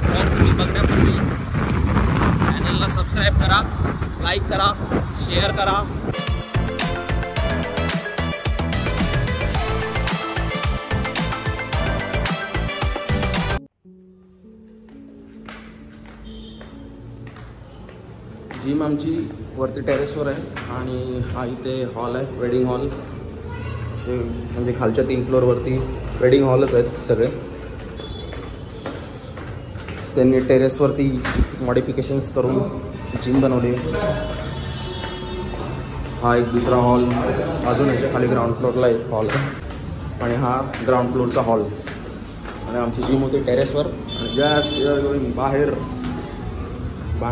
Blog तुम्ही बघण्यापूर्वी चॅनलला subscribe करा, लाईक करा, शेअर करा. जिम आमची वरती टेरेसवर आहे आणि हा इथे हॉल आहे, वेडिंग हॉल. असे म्हणजे खालच्या 3 फ्लोअरवरती वेडिंग हॉलच आहेत सगळे. त्यांनी टेरेसवरती मॉडिफिकेशन्स करून जिम बनवली. हा एक दुसरा हॉल, अजून याच्या खाली ग्राउंड फ्लोअरला एक हॉल आहे आणि हा ग्राउंड फ्लोअरचा हॉल. आणि आमची जिम होती टेरेसवर. आणि जस्ट बाहेर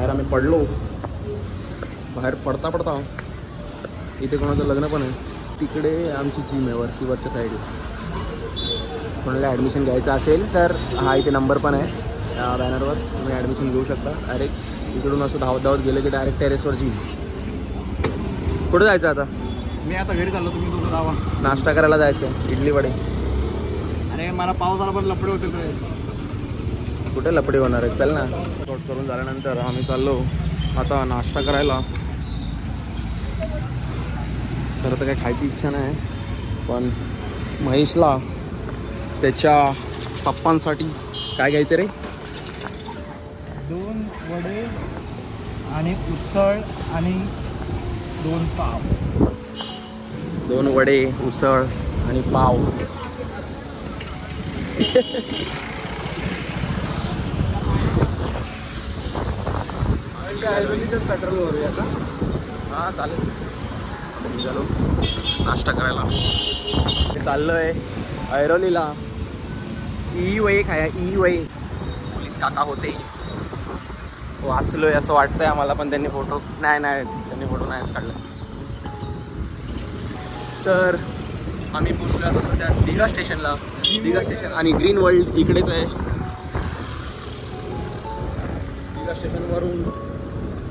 आम्ही पडलो. बाहेर पडता पडता इथे कोणाचं लग्न पण आहे. तिकडे आमची जिम आहे वरच्या साईडला. कोणाला ॲडमिशन घ्यायचं असेल तर हा इथे नंबर पण आहे त्या बॅनरवर, तुम्ही ॲडमिशन घेऊ शकता. डायरेक्ट इकडून असं धावत गेलं की डायरेक्ट टेरेसवर जिम. कुठं जायचं आता? मी आता घरी चाललो, तुम्ही दोघं जावा. नाश्ता करायला जायचं आहे, इडली वडे. अरे मला पावसाला पण लपडे होते. कुठे लपडे होणार आहे? चल ना. शॉट करून झाल्यानंतर आम्ही चाललो आता नाश्ता करायला. खरं तर काही खायची इच्छा नाही, पण महेशला त्याच्या पप्पांसाठी काय घ्यायचं रे? 2 वडे आणि उसळ आणि 2 पाव. 2 वडे, उसळ आणि पाव. पेट्रोल भरूया का? हां चालेल. झालो नाश्ता करायला. चाललो आहे ऐरोलीला. ई वही खाया, ई वही. पोलीस काका होते, वाचलोय असं वाटतंय आम्हाला, पण त्यांनी फोटो नाहीच काढला. तर आम्ही पोचलो आता सध्या दिघा स्टेशनला. दिघा स्टेशन आणि ग्रीन वर्ल्ड इकडेच आहे. दिघा स्टेशनवरून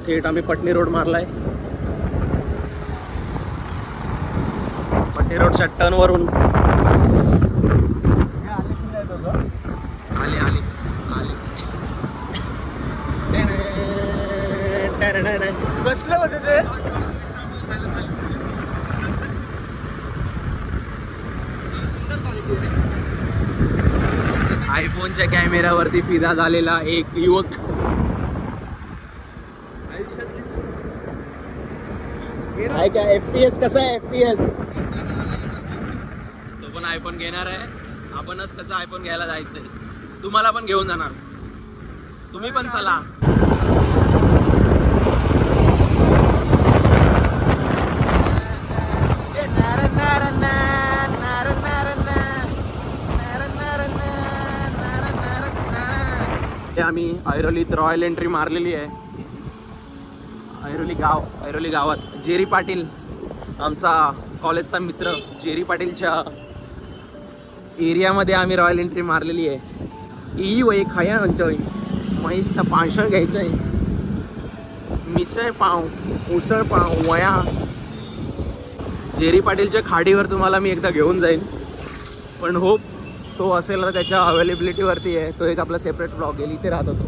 थेट आम्ही पटणी रोड मारलाय. पटणी रोडच्या टर्नवरून आले कसलं होते ते? आयफोनच्या कॅमेऱ्यावरती फिदा झालेला एक युवक. काय काय FPS कसा आहे? FPS तो पण आयफोन घेणार आहे. आपणच त्याचा आयफोन घ्यायला जायचंय. तुम्हाला पण घेऊन जाणार, तुम्ही पण चला. आम्ही ऐरोलीत रॉयल एंट्री मारलेली आहे. ऐरोली गावात जेरी पाटील, आमचा कॉलेजचा मित्र, जेरी पाटीलच्या एरियामध्ये आम्ही रॉयल एंट्री मारलेली आहे. ई वय खाया म्हणतोय. महेशचा पांशळ घ्यायचं आहे. मिसळ पाव, उसळ पाव, वया. जेरी पाटीलच्या खाडीवर तुम्हाला मी एकदा घेऊन जाईन, पण होप तो असेल तर त्याच्या अवेलेबिलिटीवरती आहे. तो एक आपला सेपरेट ब्लॉग येईल. इथे राहत होतो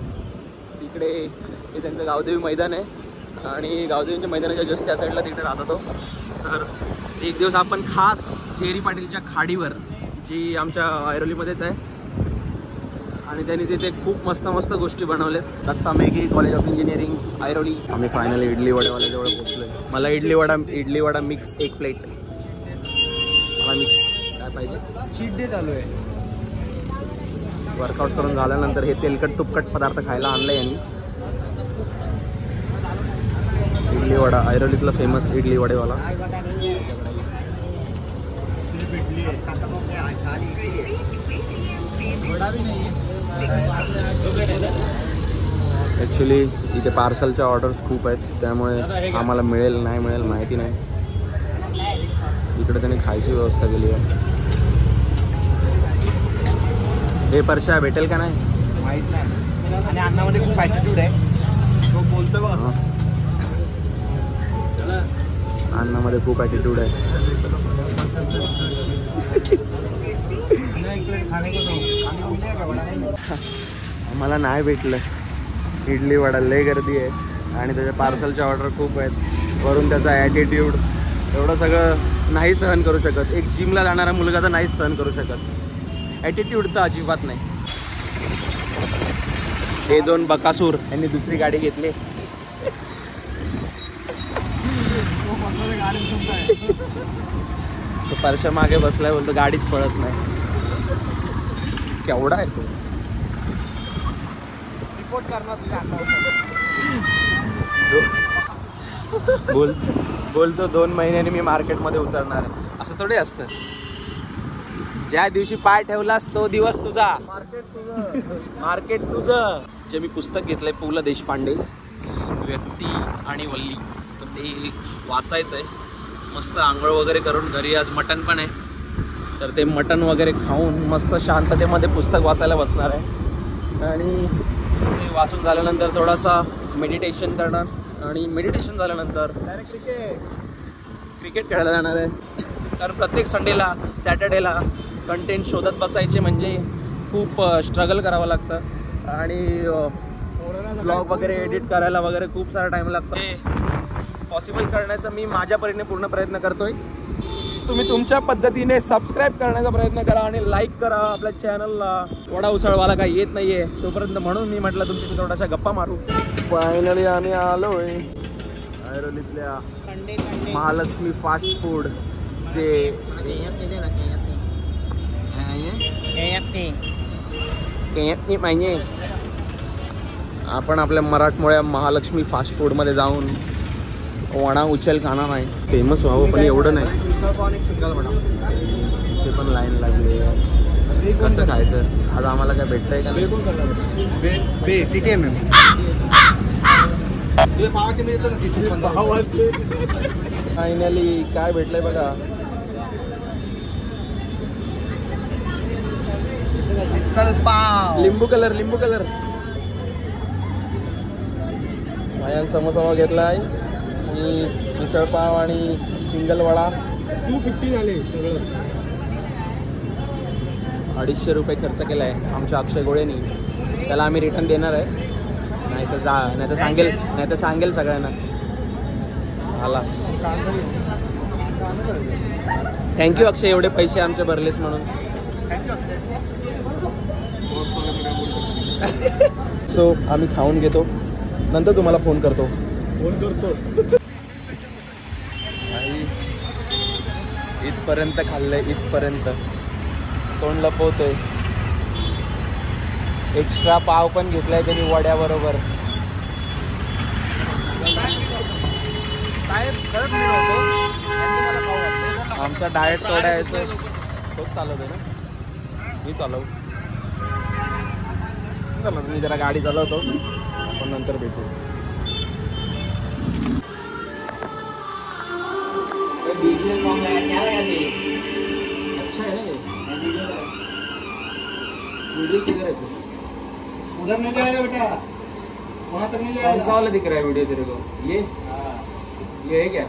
तिकडे. हे त्यांचं गावदेवी मैदान आहे आणि गावदेवीच्या मैदानाच्या जस्ट त्या साईडला तिकडे राहत होतो. तर एक दिवस आपण खास जेरी पाटीलच्या खाडीवर, जी आमच्या ऐरोलीमध्येच आहे, आणि त्यांनी तिथे खूप मस्त गोष्टी बनवल्यात. Datta Meghe college of engineering Airoli. आम्ही फायनली इडली वड्यावाल्याजवळ पोहोचलोय. मला इडली वडा मिक्स 1 प्लेट. मला मिक्स काय पाहिजे? चीट डे चालू आहे. वर्कआउट करून झाल्यानंतर हे तेलकट तुपकट पदार्थ खायला आणलं यांनी. इडली वडा, ऐरोलीतला फेमस इडली वडेवाला. ॲक्च्युली इथे पार्सलच्या ऑर्डर्स खूप आहेत, त्यामुळे आम्हाला मिळेल नाही मिळेल माहिती नाही. इकडे त्यांनी खायची व्यवस्था केली आहे. हे परशा भेटेल का नाही माहित नाही. आणि अन्नामध्ये खूप ॲटिट्यूड आहे. तो बोलतोय बघा, अन्नामध्ये खूप ॲटिट्यूड आहे. आम्हाला नाही भेटलं. इडली वडा लय गर्दी आहे आणि त्याच्या पार्सलच्या ऑर्डर खूप आहेत. वरून त्याचा ॲटिट्यूड एवढं सगळं नाही सहन करू शकत. एक जिमला जाणारा मुलगा तर नाहीच सहन करू शकत. ॲटिट्यूड तर अजिबात नाही. हे दोन बकासूर यांनी दुसरी गाडी घेतली. तो परशा मागे बसलाय, बोलतो गाडीच पळत नाही. केवढा आहे तो. रिपोर्ट करणार तुझ्या बोलतो 2 महिन्यांनी मी मार्केटमध्ये उतरणार आहे. असं थोडे असतं. ज्या दिवशी पाय ठेवलास तो दिवस तुझा. मार्केट तुझं. जे मी पुस्तक घेतलंय पु ल देशपांडे, व्यक्ती आणि वल्ली, तर ते वाचायचं आहे. मस्त आंघोळ वगैरे करून घरी आज मटण पण आहे, तर ते मटण वगैरे खाऊन मस्त शांततेमध्ये पुस्तक वाचायला बसणार आहे. आणि ते वाचून झाल्यानंतर थोडासा मेडिटेशन करणार आणि मेडिटेशन झाल्यानंतर डायरेक्ट क्रिकेट खेळायला जाणार आहे. कारण प्रत्येक संडेला सॅटर्डेला कंटेंट शोधत बसायचे म्हणजे खूप स्ट्रगल करावं लागतं आणि ब्लॉग वगैरे एडिट करायला वगैरे खूप सारा टाईम लागतो. हे पॉसिबल करण्याचा मी माझ्या परीने पूर्ण प्रयत्न करतोय. तुम्ही तुमच्या पद्धतीने सबस्क्राईब करण्याचा प्रयत्न करा आणि लाईक करा आपल्या चॅनलला. वडा उसळवाला काही येत नाही आहे तोपर्यंत, म्हणून मी म्हटलं तुमच्याशी थोडासा गप्पा मारू. फायनली आम्ही आलोय ऐरोलीतल्या महालक्ष्मी फास्ट फूड जे माहिती. आपण आपल्या मराठमोळ्या महालक्ष्मी फास्ट फूडमध्ये जाऊन वडा उचल खाणार नाही. फेमस व्हावं पण एवढं नाही. ते पण लाईन लागली. कसं खायचं आज आम्हाला काय भेटतंय का? फायनली काय भेटलंय बघा. लिंबू कलर भायान समोसा घेतला आहे आणि मिसळपाव आणि सिंगल वडा 250 झाले सगळं. 250 रुपये खर्च केला आहे आमच्या अक्षय गोळेनी. त्याला आम्ही रिटर्न देणार आहे, नाही तर सांगेल सगळ्यांना. आला थँक्यू अक्षय, एवढे पैसे आमचे भरलेस म्हणून. सो आम्ही खाऊन घेतो, नंतर तुम्हाला फोन करतो. इथपर्यंत खाल्लंय, इथपर्यंत तोंड लपवतोय. एक्स्ट्रा पाव पण घेतलाय त्यांनी वड्याबरोबर. आमचा डाएट तोडायचं तोच चालवतोय ना, मी चालव. चला मी जरा गाडी चालवतो, आपण नंतर भेटू. सॉन्ग है क्या है ये? अच्छा है ये वीडियो किधर है? उधर नहीं जाएगा बेटा, वहाँ तक नहीं जाएगा. कौन सा वाला दिख रहा है वीडियो तेरे को? ये है क्या?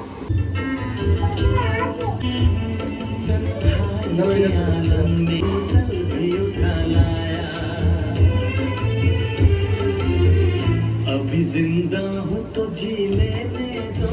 अभी जिंदा हूँ तो जी लेने दो.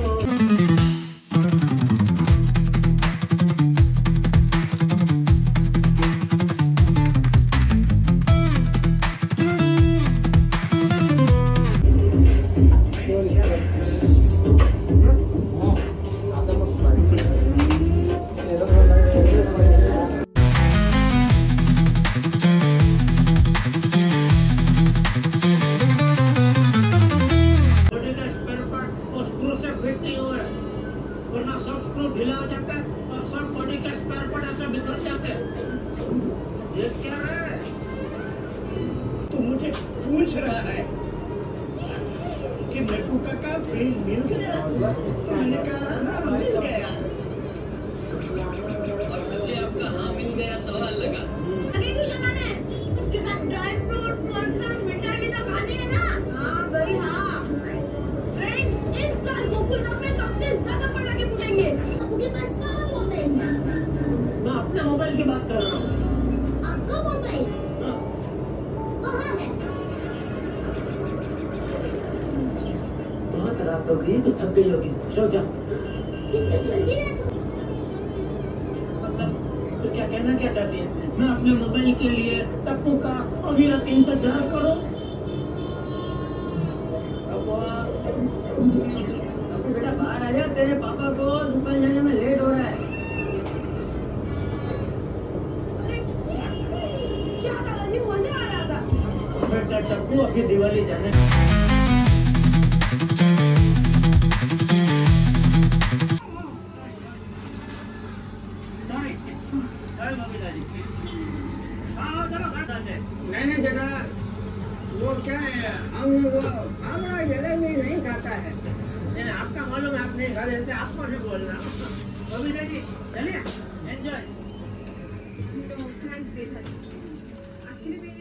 पूछ रहा है कि मेट्रो का फ्रीज मिल गया? तो मैंने कहा हाँ मिल गया. और मुझे आपका हाँ मिल गया सवाल लगा. अरे क्यों लगाना है? उसके साथ ड्राई फ्रूट पॉपकॉर्न मिठाई भी तो खानी है ना. हाँ भाई हाँ. फ्रेंड्स, इस साल गोकुलधाम में सबसे ज्यादा पटाखे फूटेंगे. आपके पास कहाँ मोबाइल है? मैं अपने मोबाइल की बात कर रहा हूँ. आपका मोबाइल कहाँ है? रात हो गई तो थक गई होगी, सो जा। इतने जल्दी ना मतलब तो क्या कहना क्या चाहती है? मैं अपने मोबाइल के लिए टप्पू का अविरत इंतजार करो। अब बेटा बाहर आ जा, तेरे पापा को दुकान जाने में लेट हो रहा है। अरे क्या दादाजी, मजा आ रहा था। बेटा टप्पू अभी दिवाली जाने नहीं जगह वो क्या है, हम वो फावड़ा जलेबी नहीं खाता है। आपका मालूम है, आप नहीं खा रहे थे, आपको नहीं बोलना। अभी देखिए, चलिए एंजॉय। Thanks actually